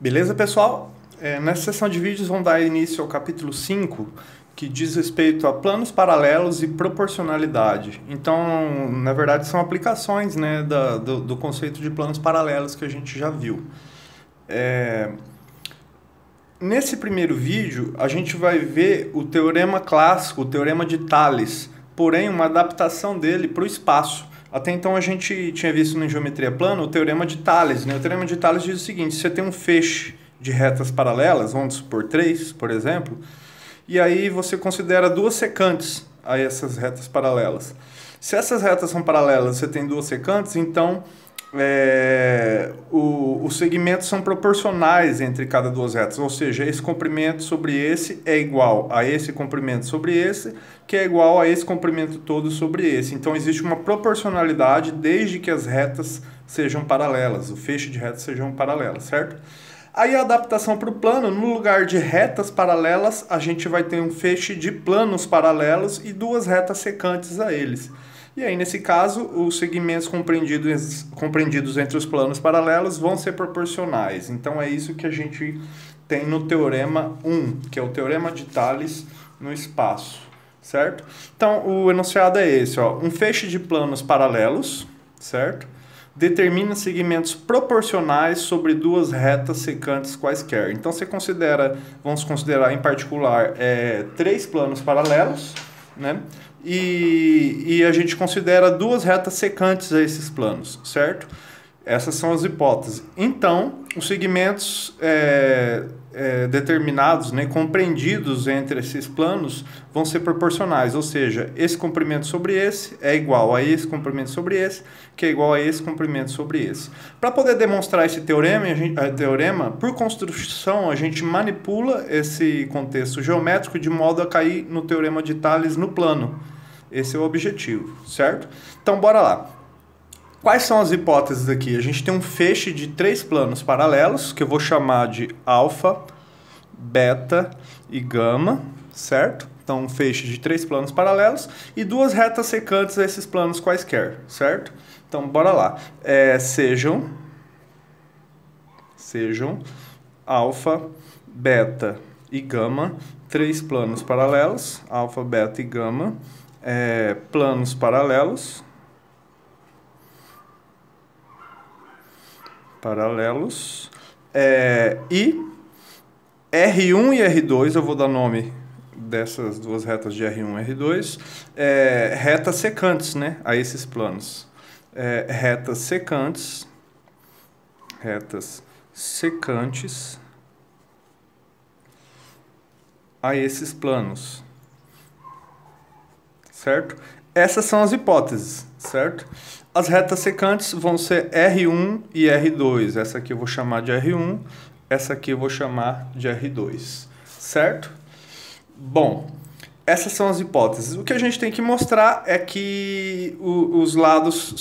Beleza, pessoal? Nessa sessão de vídeos vamos dar início ao capítulo 5, que diz respeito a planos paralelos e proporcionalidade. Então, na verdade, são aplicações, né, do conceito de planos paralelos que a gente já viu. Nesse primeiro vídeo, a gente vai ver o teorema clássico, o teorema de Tales, porém uma adaptação dele para o espaço. Até então a gente tinha visto na geometria plana o teorema de Tales, né? O teorema de Tales diz o seguinte: você tem um feixe de retas paralelas, vamos supor 3, por exemplo, e aí você considera duas secantes a essas retas paralelas. Se essas retas são paralelas, você tem duas secantes, então os segmentos são proporcionais entre cada duas retas, ou seja, esse comprimento sobre esse é igual a esse comprimento sobre esse, que é igual a esse comprimento todo sobre esse. Então existe uma proporcionalidade desde que as retas sejam paralelas, o feixe de retas sejam paralelas, certo? Aí a adaptação para o plano, no lugar de retas paralelas, a gente vai ter um feixe de planos paralelos e duas retas secantes a eles. E aí, nesse caso, os segmentos compreendidos entre os planos paralelos vão ser proporcionais. Então, é isso que a gente tem no teorema 1, que é o teorema de Tales no espaço, certo? Então, o enunciado é esse, ó, um feixe de planos paralelos, certo? Determina segmentos proporcionais sobre duas retas secantes quaisquer. Então, você considera, vamos considerar em particular, três planos paralelos, né? E a gente considera duas retas secantes a esses planos, certo? Essas são as hipóteses. Então, os segmentos determinados, né, compreendidos entre esses planos, vão ser proporcionais, ou seja, esse comprimento sobre esse é igual a esse comprimento sobre esse, que é igual a esse comprimento sobre esse. Para poder demonstrar esse teorema, por construção, a gente manipula esse contexto geométrico de modo a cair no teorema de Tales no plano. Esse é o objetivo, certo? Então, bora lá. Quais são as hipóteses aqui? A gente tem um feixe de três planos paralelos, que eu vou chamar de alfa, beta e gama, certo? Então, um feixe de três planos paralelos e duas retas secantes a esses planos quaisquer, certo? Então, bora lá. Sejam alfa, beta e gama, três planos paralelos, alfa, beta e gama, planos paralelos, e R1 e R2, eu vou dar nome dessas duas retas de R1 e R2, retas secantes, né, a esses planos. Retas secantes a esses planos, certo? Essas são as hipóteses, certo? As retas secantes vão ser R1 e R2. Essa aqui eu vou chamar de R1, essa aqui eu vou chamar de R2, certo? Bom, essas são as hipóteses. O que a gente tem que mostrar é que os lados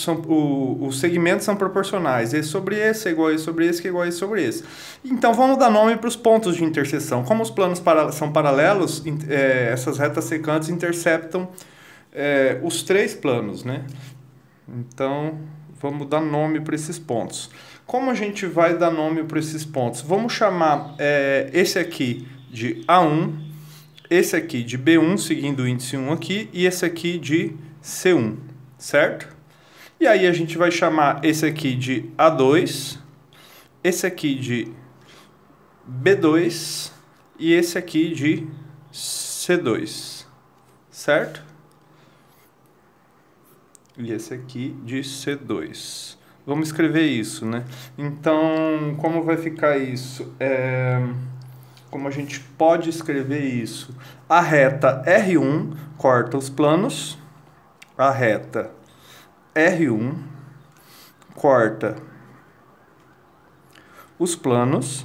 os segmentos são proporcionais. Esse sobre esse é igual a esse sobre esse, que é igual a esse sobre esse. Então vamos dar nome para os pontos de interseção. Como os planos são paralelos, essas retas secantes interceptam os três planos, né? Então, vamos dar nome para esses pontos. Como a gente vai dar nome para esses pontos? Vamos chamar esse aqui de A1, esse aqui de B1, seguindo o índice 1 aqui, e esse aqui de C1, certo? E aí a gente vai chamar esse aqui de A2, esse aqui de B2 e esse aqui de C2, certo? E esse aqui de C2. Vamos escrever isso, né? Então, como vai ficar isso? Como a gente pode escrever isso? A reta R1 corta os planos. A reta R1 corta os planos.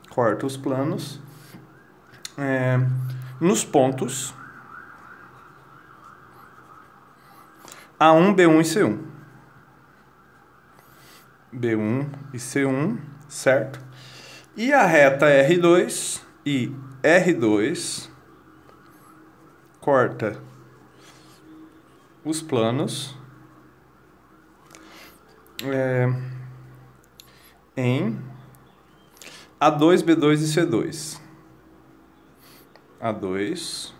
Corta os planos. Nos pontos A1, B1 e C1. B1 e C1, certo? E a reta R2 e R2 corta os planos em A2, B2 e C2. A2,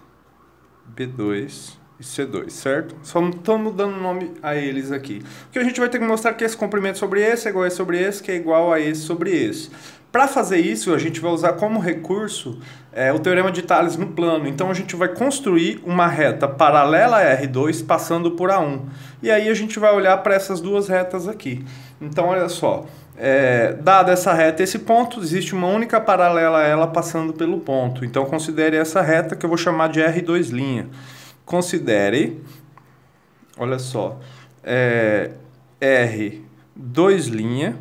B2 e C2, certo? Só estamos dando nome a eles aqui. Porque a gente vai ter que mostrar que esse comprimento sobre esse é igual a esse sobre esse, que é igual a esse sobre esse. Para fazer isso, a gente vai usar como recurso o teorema de Tales no plano. Então, a gente vai construir uma reta paralela a R2 passando por A1. E aí, a gente vai olhar para essas duas retas aqui. Então, olha só. Dada essa reta, esse ponto, existe uma única paralela a ela passando pelo ponto. Então, considere essa reta que eu vou chamar de R2'. Considere, olha só, R2'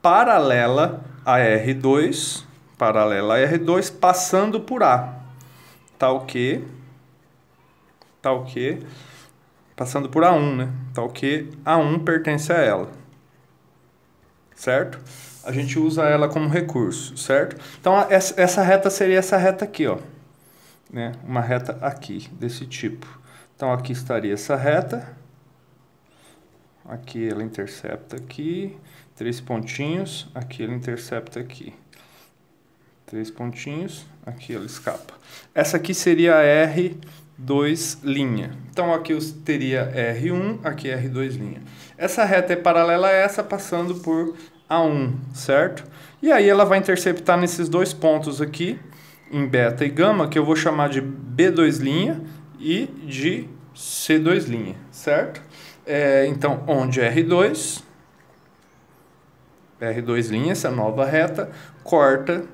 paralela a R2, passando por A. Tá ok? Tá ok? Passando por A1, né? Tá ok? A1 pertence a ela. Certo? A gente usa ela como recurso, certo? Então, essa reta seria essa reta aqui, ó. Né? Uma reta aqui, desse tipo. Então, aqui estaria essa reta. Aqui ela intercepta aqui. 3 pontinhos. Aqui ela intercepta aqui. 3 pontinhos. Aqui ela escapa. Essa aqui seria a R2'. Então, aqui eu teria R1, aqui R2'. Essa reta é paralela a essa, passando por A1, certo? E aí ela vai interceptar nesses dois pontos aqui, em beta e gama, que eu vou chamar de B2' e de C2', certo? Então, onde R2', essa nova reta, corta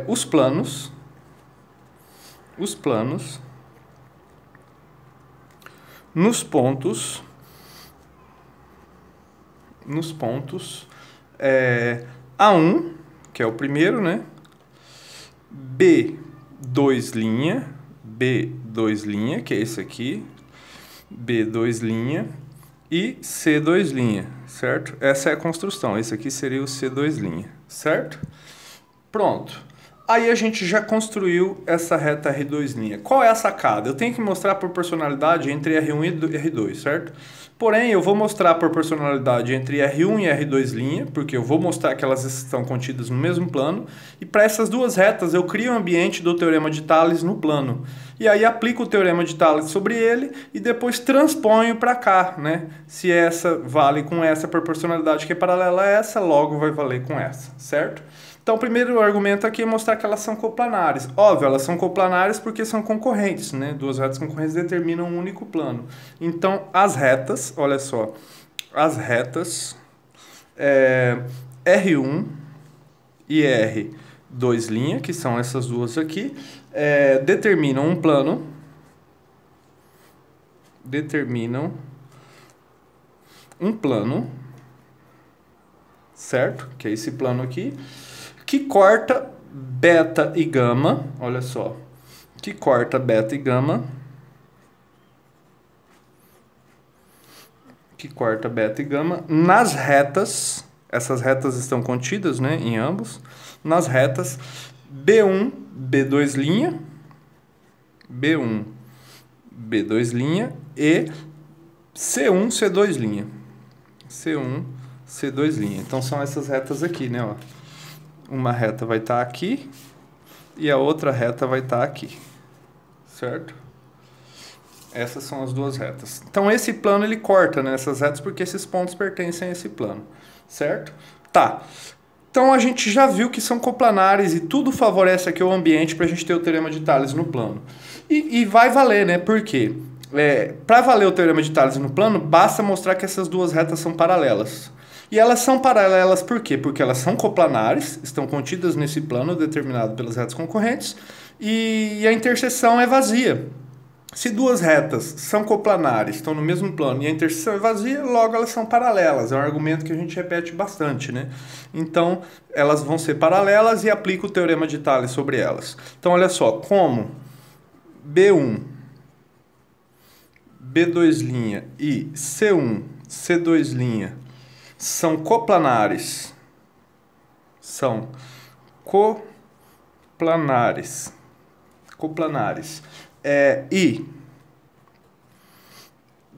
os planos nos pontos A1, que é o primeiro, né? B2', que é esse aqui, B2' e C2', certo? Essa é a construção, esse aqui seria o C2', certo? Pronto. Aí a gente já construiu essa reta R2'. Qual é a sacada? Eu tenho que mostrar a proporcionalidade entre R1 e R2, certo? Porém, eu vou mostrar a proporcionalidade entre R1 e R2', porque eu vou mostrar que elas estão contidas no mesmo plano. E para essas duas retas, eu crio o ambiente do teorema de Tales no plano. E aí aplico o teorema de Tales sobre ele e depois transponho para cá, né? Se essa vale com essa proporcionalidade que é paralela a essa, logo vai valer com essa, certo? Então, o primeiro argumento aqui é mostrar que elas são coplanares. Óbvio, elas são coplanares porque são concorrentes, né? Duas retas concorrentes determinam um único plano. Então, as retas, olha só, as retas R1 e R2', que são essas duas aqui, determinam um plano, certo? Que é esse plano aqui, que corta beta e gama, olha só, que corta beta e gama, nas retas, essas retas estão contidas, né, em ambos, nas retas B1, B2', e C1, C2'. Então, são essas retas aqui, né, ó. Uma reta vai estar aqui e a outra reta vai estar aqui, certo? Essas são as duas retas. Então, esse plano ele corta nessas retas porque esses pontos pertencem a esse plano, certo? Tá. Então, a gente já viu que são coplanares e tudo favorece aqui o ambiente para a gente ter o teorema de Tales no plano. E vai valer, né? Por quê? Para valer o teorema de Tales no plano, basta mostrar que essas duas retas são paralelas. E elas são paralelas por quê? Porque elas são coplanares, estão contidas nesse plano determinado pelas retas concorrentes, e a interseção é vazia. Se duas retas são coplanares, estão no mesmo plano, e a interseção é vazia, logo elas são paralelas. É um argumento que a gente repete bastante, né? Então, elas vão ser paralelas e aplica o teorema de Tales sobre elas. Então, olha só, como B1, B2' e C1, C2' são coplanares, e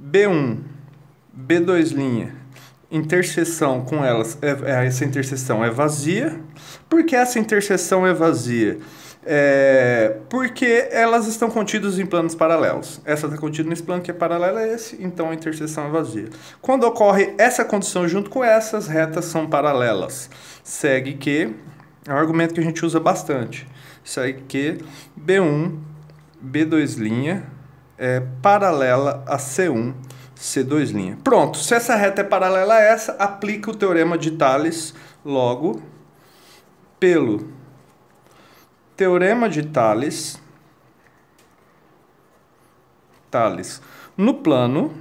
B1, B2' interseção com elas, essa interseção é vazia. Por que essa interseção é vazia? Porque elas estão contidas em planos paralelos. Essa está contida nesse plano que é paralelo a esse, então a interseção é vazia. Quando ocorre essa condição junto com essas retas são paralelas. Segue que, é um argumento que a gente usa bastante, segue que B1, B2' é paralela a C1, C2'. Pronto, se essa reta é paralela a essa, aplica o teorema de Tales, logo, pelo teorema de Tales no plano,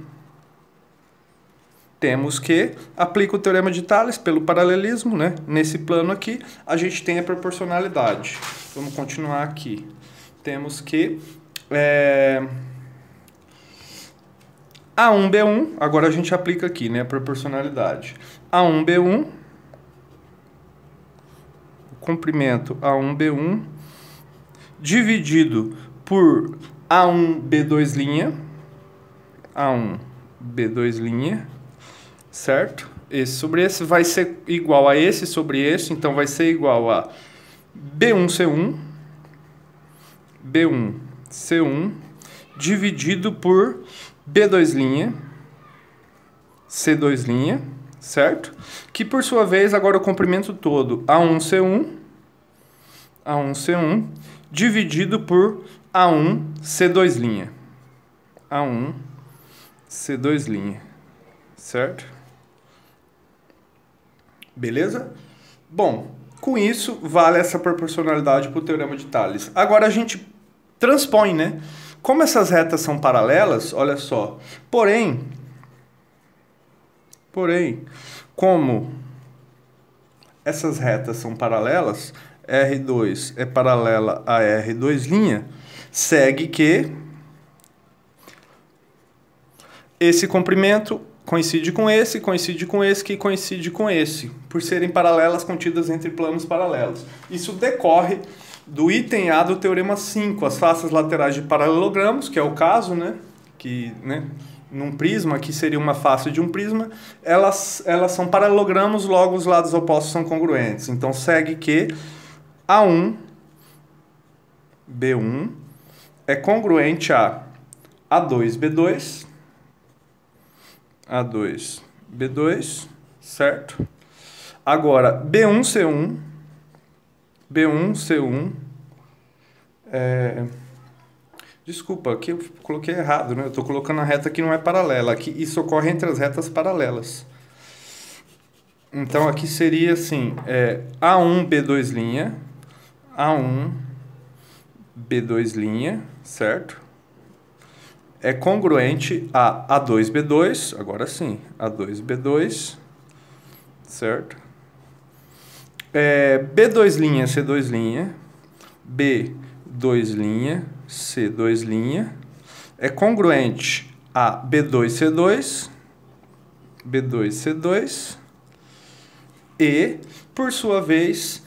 temos que aplica o teorema de Tales pelo paralelismo, né? Nesse plano aqui, a gente tem a proporcionalidade. Vamos continuar aqui. Temos que A1, B1, agora a gente aplica aqui, né, a proporcionalidade. A1, B1, comprimento A1, B1, dividido por A1, B2', A1, B2', certo? Esse sobre esse vai ser igual a esse sobre esse, então vai ser igual a B1, C1, B1, C1, dividido por B2', C2', certo? Que por sua vez, agora o comprimento todo, A1, C1, dividido por A1, C2', A1, C2', certo? Beleza? Bom, com isso, vale essa proporcionalidade para o teorema de Tales. Agora a gente transpõe, né? Como essas retas são paralelas, olha só, porém, como essas retas são paralelas, R2 é paralela a R2', segue que esse comprimento coincide com esse, que coincide com esse, por serem paralelas contidas entre planos paralelos. Isso decorre do item A do teorema 5, as faces laterais de paralelogramos, que é o caso, né? Que, né, num prisma, que seria uma face de um prisma, elas são paralelogramos, logo os lados opostos são congruentes. Então, segue que A1, B1 é congruente a A2, B2, A2, B2, certo? Agora, B1, C1, desculpa, aqui eu coloquei errado, né? Eu estou colocando a reta que não é paralela. Aqui, isso ocorre entre as retas paralelas. Então, aqui seria assim, A1, B2', A1, B2', certo? É congruente a A2, B2, agora sim, A2, B2, certo? B2', C2', B2', C2', é congruente a B2, C2, B2, C2, e, por sua vez,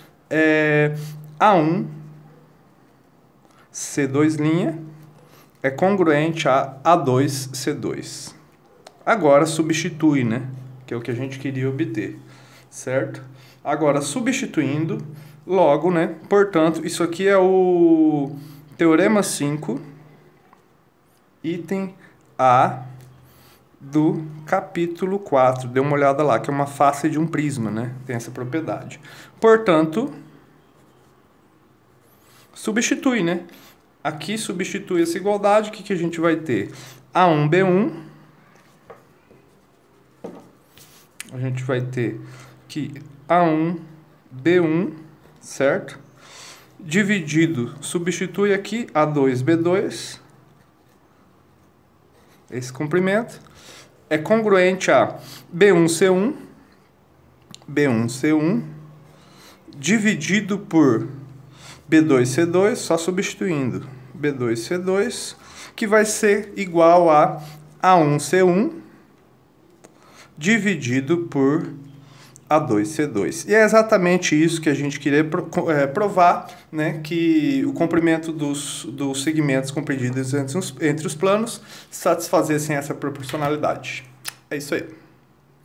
A1, C2', é congruente a A2, C2. Agora, substitui, né? Que é o que a gente queria obter, certo? Agora, substituindo, logo, né? Portanto, isso aqui é o teorema 5, item A do capítulo 4. Dê uma olhada lá, que é uma face de um prisma, né? Tem essa propriedade. Portanto, substitui, né? Aqui substitui essa igualdade, o que a gente vai ter? A1, B1, a gente vai ter que A1, B1, certo? Dividido, substitui aqui A2, B2, esse comprimento, é congruente a B1, C1, B1, C1, dividido por B2, C2, só substituindo B2, C2, que vai ser igual a A1, C1, dividido por A2, C2. E é exatamente isso que a gente queria provar, né, que o comprimento dos segmentos compreendidos entre os planos satisfazessem essa proporcionalidade. É isso aí.